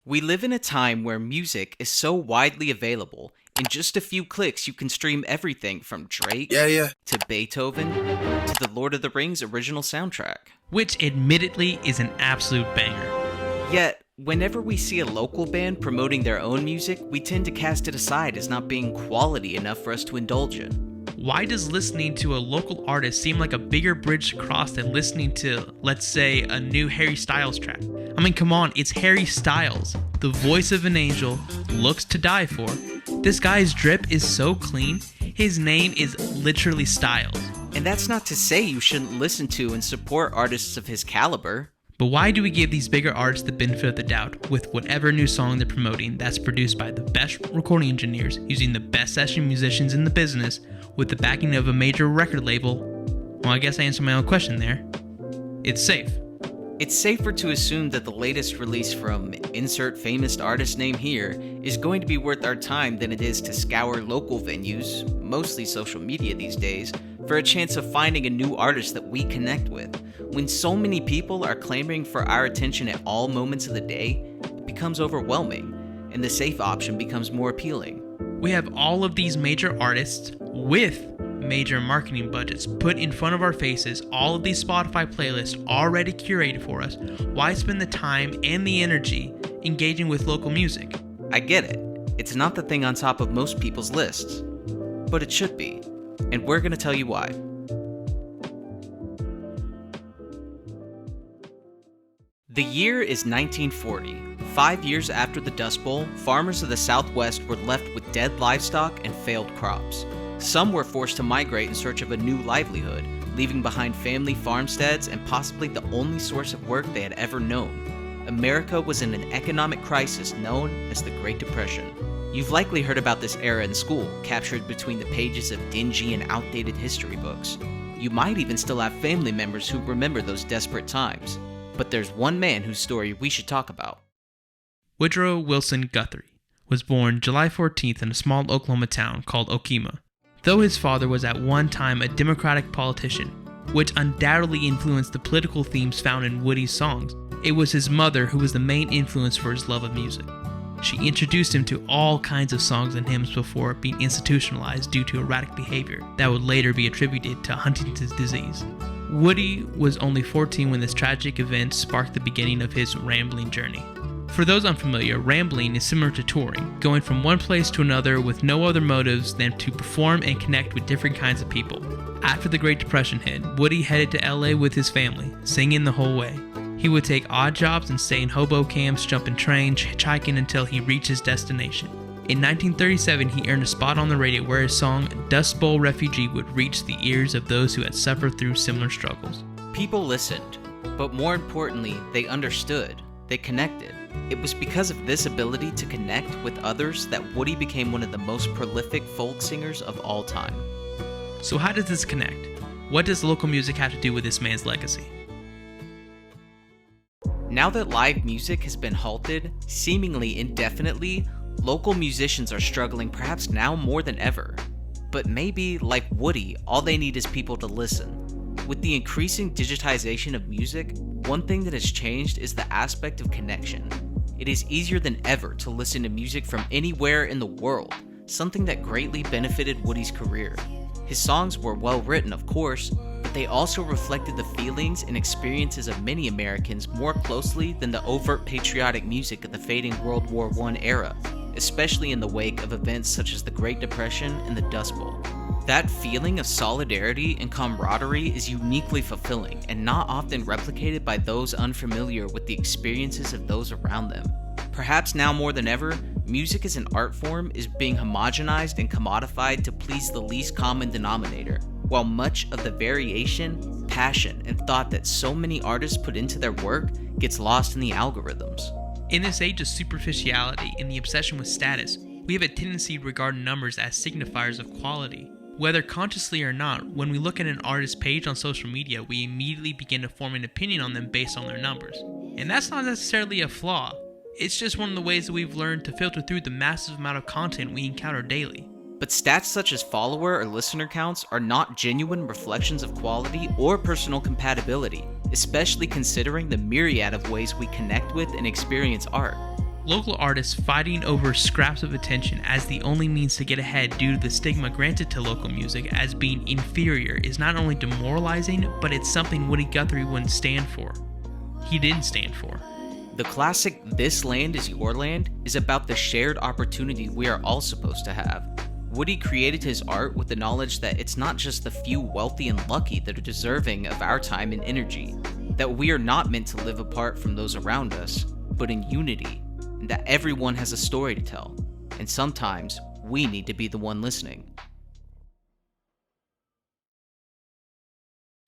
We live in a time where music is so widely available. In just a few clicks, you can stream everything from Drake to Beethoven to the Lord of the Rings original soundtrack. Which admittedly is an absolute banger. Yet, whenever we see a local band promoting their own music, we tend to cast it aside as not being quality enough for us to indulge in. Why does listening to a local artist seem like a bigger bridge to cross than listening to, let's say, a new Harry Styles track? I mean, come on, it's Harry Styles, the voice of an angel, looks to die for. This guy's drip is so clean, his name is literally Styles. And that's not to say you shouldn't listen to and support artists of his caliber. But why do we give these bigger artists the benefit of the doubt with whatever new song they're promoting that's produced by the best recording engineers using the best session musicians in the business with the backing of a major record label? Well, I guess I answered my own question there. It's safe. It's safer to assume that the latest release from insert famous artist name here is going to be worth our time than it is to scour local venues, mostly social media these days, for a chance of finding a new artist that we connect with. When so many people are clamoring for our attention at all moments of the day, it becomes overwhelming, and the safe option becomes more appealing. We have all of these major artists with major marketing budgets put in front of our faces, all of these Spotify playlists already curated for us. Why spend the time and the energy engaging with local music? I get it. It's not the thing on top of most people's lists, but it should be, and we're going to tell you why. The year is 1940. 5 years after the Dust Bowl, farmers of the Southwest were left with dead livestock and failed crops. Some were forced to migrate in search of a new livelihood, leaving behind family farmsteads and possibly the only source of work they had ever known. America was in an economic crisis known as the Great Depression. You've likely heard about this era in school, captured between the pages of dingy and outdated history books. You might even still have family members who remember those desperate times. But there's one man whose story we should talk about. Woodrow Wilson Guthrie was born July 14th in a small Oklahoma town called Okemah. Though his father was at one time a Democratic politician, which undoubtedly influenced the political themes found in Woody's songs, it was his mother who was the main influence for his love of music. She introduced him to all kinds of songs and hymns before being institutionalized due to erratic behavior that would later be attributed to Huntington's disease. Woody was only 14 when this tragic event sparked the beginning of his rambling journey. For those unfamiliar, rambling is similar to touring, going from one place to another with no other motives than to perform and connect with different kinds of people. After the Great Depression hit, Woody headed to LA with his family, singing the whole way. He would take odd jobs and stay in hobo camps, jumping trains, hitchhiking until he reached his destination. In 1937, he earned a spot on the radio where his song Dust Bowl Refugee would reach the ears of those who had suffered through similar struggles. People listened, but more importantly, they understood. They connected. It was because of this ability to connect with others that Woody became one of the most prolific folk singers of all time. So how does this connect? What does local music have to do with this man's legacy? Now that live music has been halted, seemingly indefinitely, local musicians are struggling perhaps now more than ever. But maybe, like Woody, all they need is people to listen. With the increasing digitization of music, one thing that has changed is the aspect of connection. It is easier than ever to listen to music from anywhere in the world, something that greatly benefited Woody's career. His songs were well written, of course, but they also reflected the feelings and experiences of many Americans more closely than the overt patriotic music of the fading World War I era, especially in the wake of events such as the Great Depression and the Dust Bowl. That feeling of solidarity and camaraderie is uniquely fulfilling and not often replicated by those unfamiliar with the experiences of those around them. Perhaps now more than ever, music as an art form is being homogenized and commodified to please the least common denominator, while much of the variation, passion, and thought that so many artists put into their work gets lost in the algorithms. In this age of superficiality and the obsession with status, we have a tendency to regard numbers as signifiers of quality. Whether consciously or not, when we look at an artist's page on social media, we immediately begin to form an opinion on them based on their numbers. And that's not necessarily a flaw. It's just one of the ways that we've learned to filter through the massive amount of content we encounter daily. But stats such as follower or listener counts are not genuine reflections of quality or personal compatibility, especially considering the myriad of ways we connect with and experience art. Local artists fighting over scraps of attention as the only means to get ahead due to the stigma granted to local music as being inferior is not only demoralizing, but it's something Woody Guthrie wouldn't stand for. He didn't stand for. The classic "This Land Is Your Land" is about the shared opportunity we are all supposed to have. Woody created his art with the knowledge that it's not just the few wealthy and lucky that are deserving of our time and energy, that we are not meant to live apart from those around us, but in unity, and that everyone has a story to tell, and sometimes we need to be the one listening.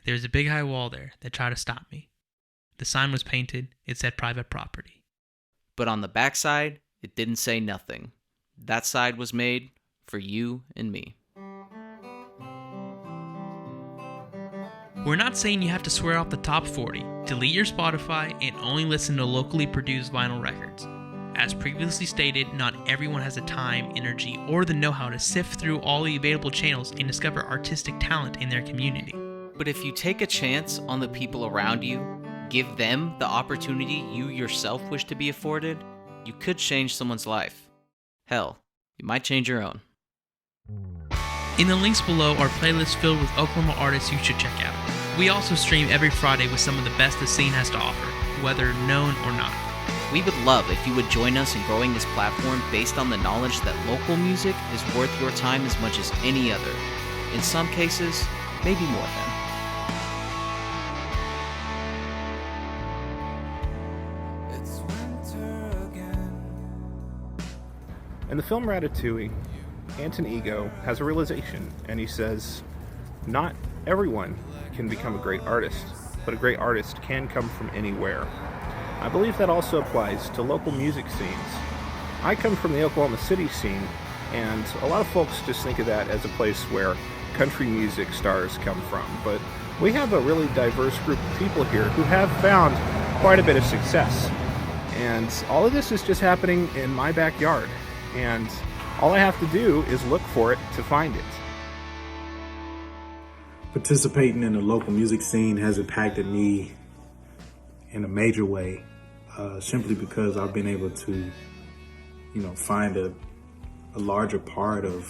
There's a big high wall there that tried to stop me. The sign was painted, it said private property. But on the backside, it didn't say nothing. That side was made for you and me. We're not saying you have to swear off the top 40, delete your Spotify, and only listen to locally produced vinyl records. As previously stated, not everyone has the time, energy, or the know-how to sift through all the available channels and discover artistic talent in their community. But if you take a chance on the people around you, give them the opportunity you yourself wish to be afforded, you could change someone's life. Hell, you might change your own. In the links below are playlists filled with Oklahoma artists you should check out. We also stream every Friday with some of the best the scene has to offer, whether known or not. We would love if you would join us in growing this platform based on the knowledge that local music is worth your time as much as any other. In some cases, maybe more than. In the film Ratatouille, Anton Ego has a realization, and he says, not everyone can become a great artist, but a great artist can come from anywhere. I believe that also applies to local music scenes. I come from the Oklahoma City scene, and a lot of folks just think of that as a place where country music stars come from, but we have a really diverse group of people here who have found quite a bit of success. And all of this is just happening in my backyard. And all I have to do is look for it to find it. Participating in the local music scene has impacted me in a major way, simply because I've been able to, find a larger part of,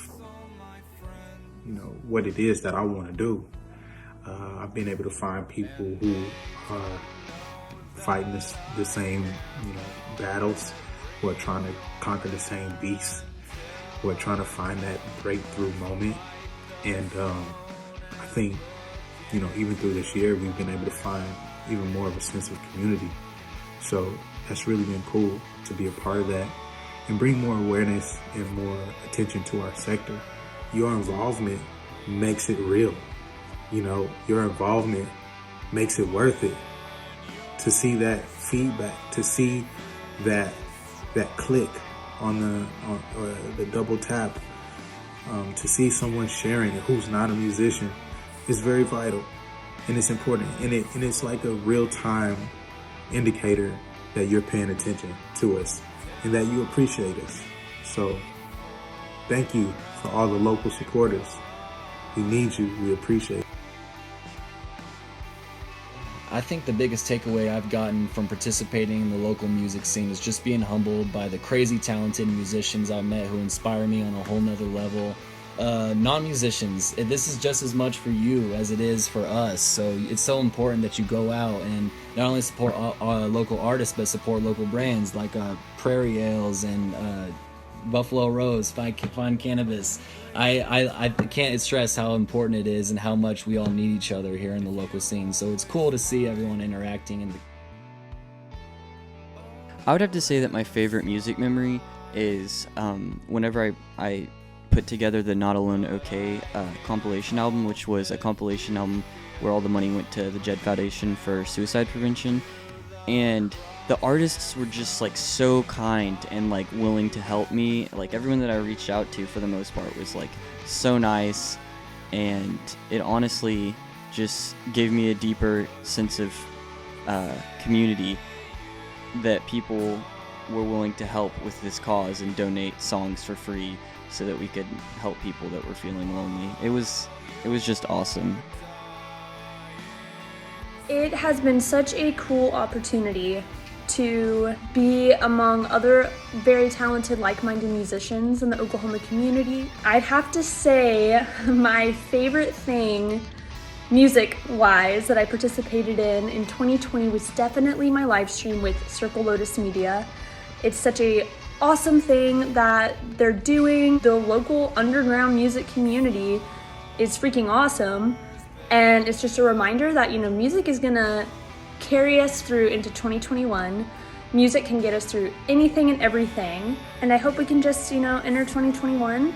what it is that I want to do. I've been able to find people who are fighting the same, battles, who are trying to conquer the same beasts, who are trying to find that breakthrough moment. And I think, even through this year, we've been able to find even more of a sense of community. So that's really been cool to be a part of that and bring more awareness and more attention to our sector. Your involvement makes it real. Your involvement makes it worth it. To see that feedback, to see that click on the double tap, to see someone sharing it who's not a musician is very vital, and it's important, and it's like a real-time indicator that you're paying attention to us and that you appreciate us. So thank you for all the local supporters. We need you. We appreciate it. I think the biggest takeaway I've gotten from participating in the local music scene is just being humbled by the crazy talented musicians I've met who inspire me on a whole nother level. Non-musicians, this is just as much for you as it is for us, so it's so important that you go out and not only support local artists, but support local brands like Prairie Ales and Buffalo Rose, Fine Cannabis. I can't stress how important it is and how much we all need each other here in the local scene. So it's cool to see everyone interacting. I would have to say that my favorite music memory is whenever I put together the Not Alone OK compilation album, which was a compilation album where all the money went to the Jed Foundation for suicide prevention. And the artists were just so kind and willing to help me. Everyone that I reached out to for the most part was so nice, and it honestly just gave me a deeper sense of community that people were willing to help with this cause and donate songs for free so that we could help people that were feeling lonely. It was just awesome. It has been such a cool opportunity to be among other very talented, like-minded musicians in the Oklahoma community. I'd have to say my favorite thing, music-wise, that I participated in 2020 was definitely my live stream with Circle Lotus Media. It's such a awesome thing that they're doing. The local underground music community is freaking awesome. And it's just a reminder that, music is gonna carry us through into 2021. Music can get us through anything and everything. And I hope we can just, enter 2021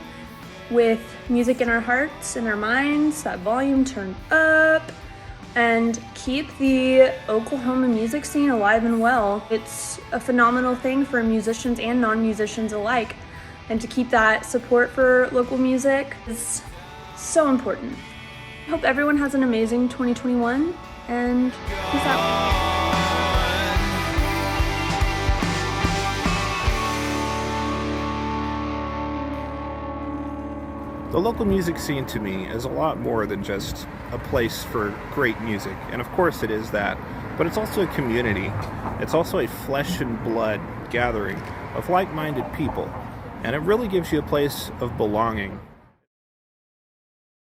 with music in our hearts and our minds, that volume turned up, and keep the Oklahoma music scene alive and well. It's a phenomenal thing for musicians and non-musicians alike. And to keep that support for local music is so important. I hope everyone has an amazing 2021, and peace out. The local music scene to me is a lot more than just a place for great music, and of course it is that, but it's also a community. It's also a flesh and blood gathering of like-minded people, and it really gives you a place of belonging.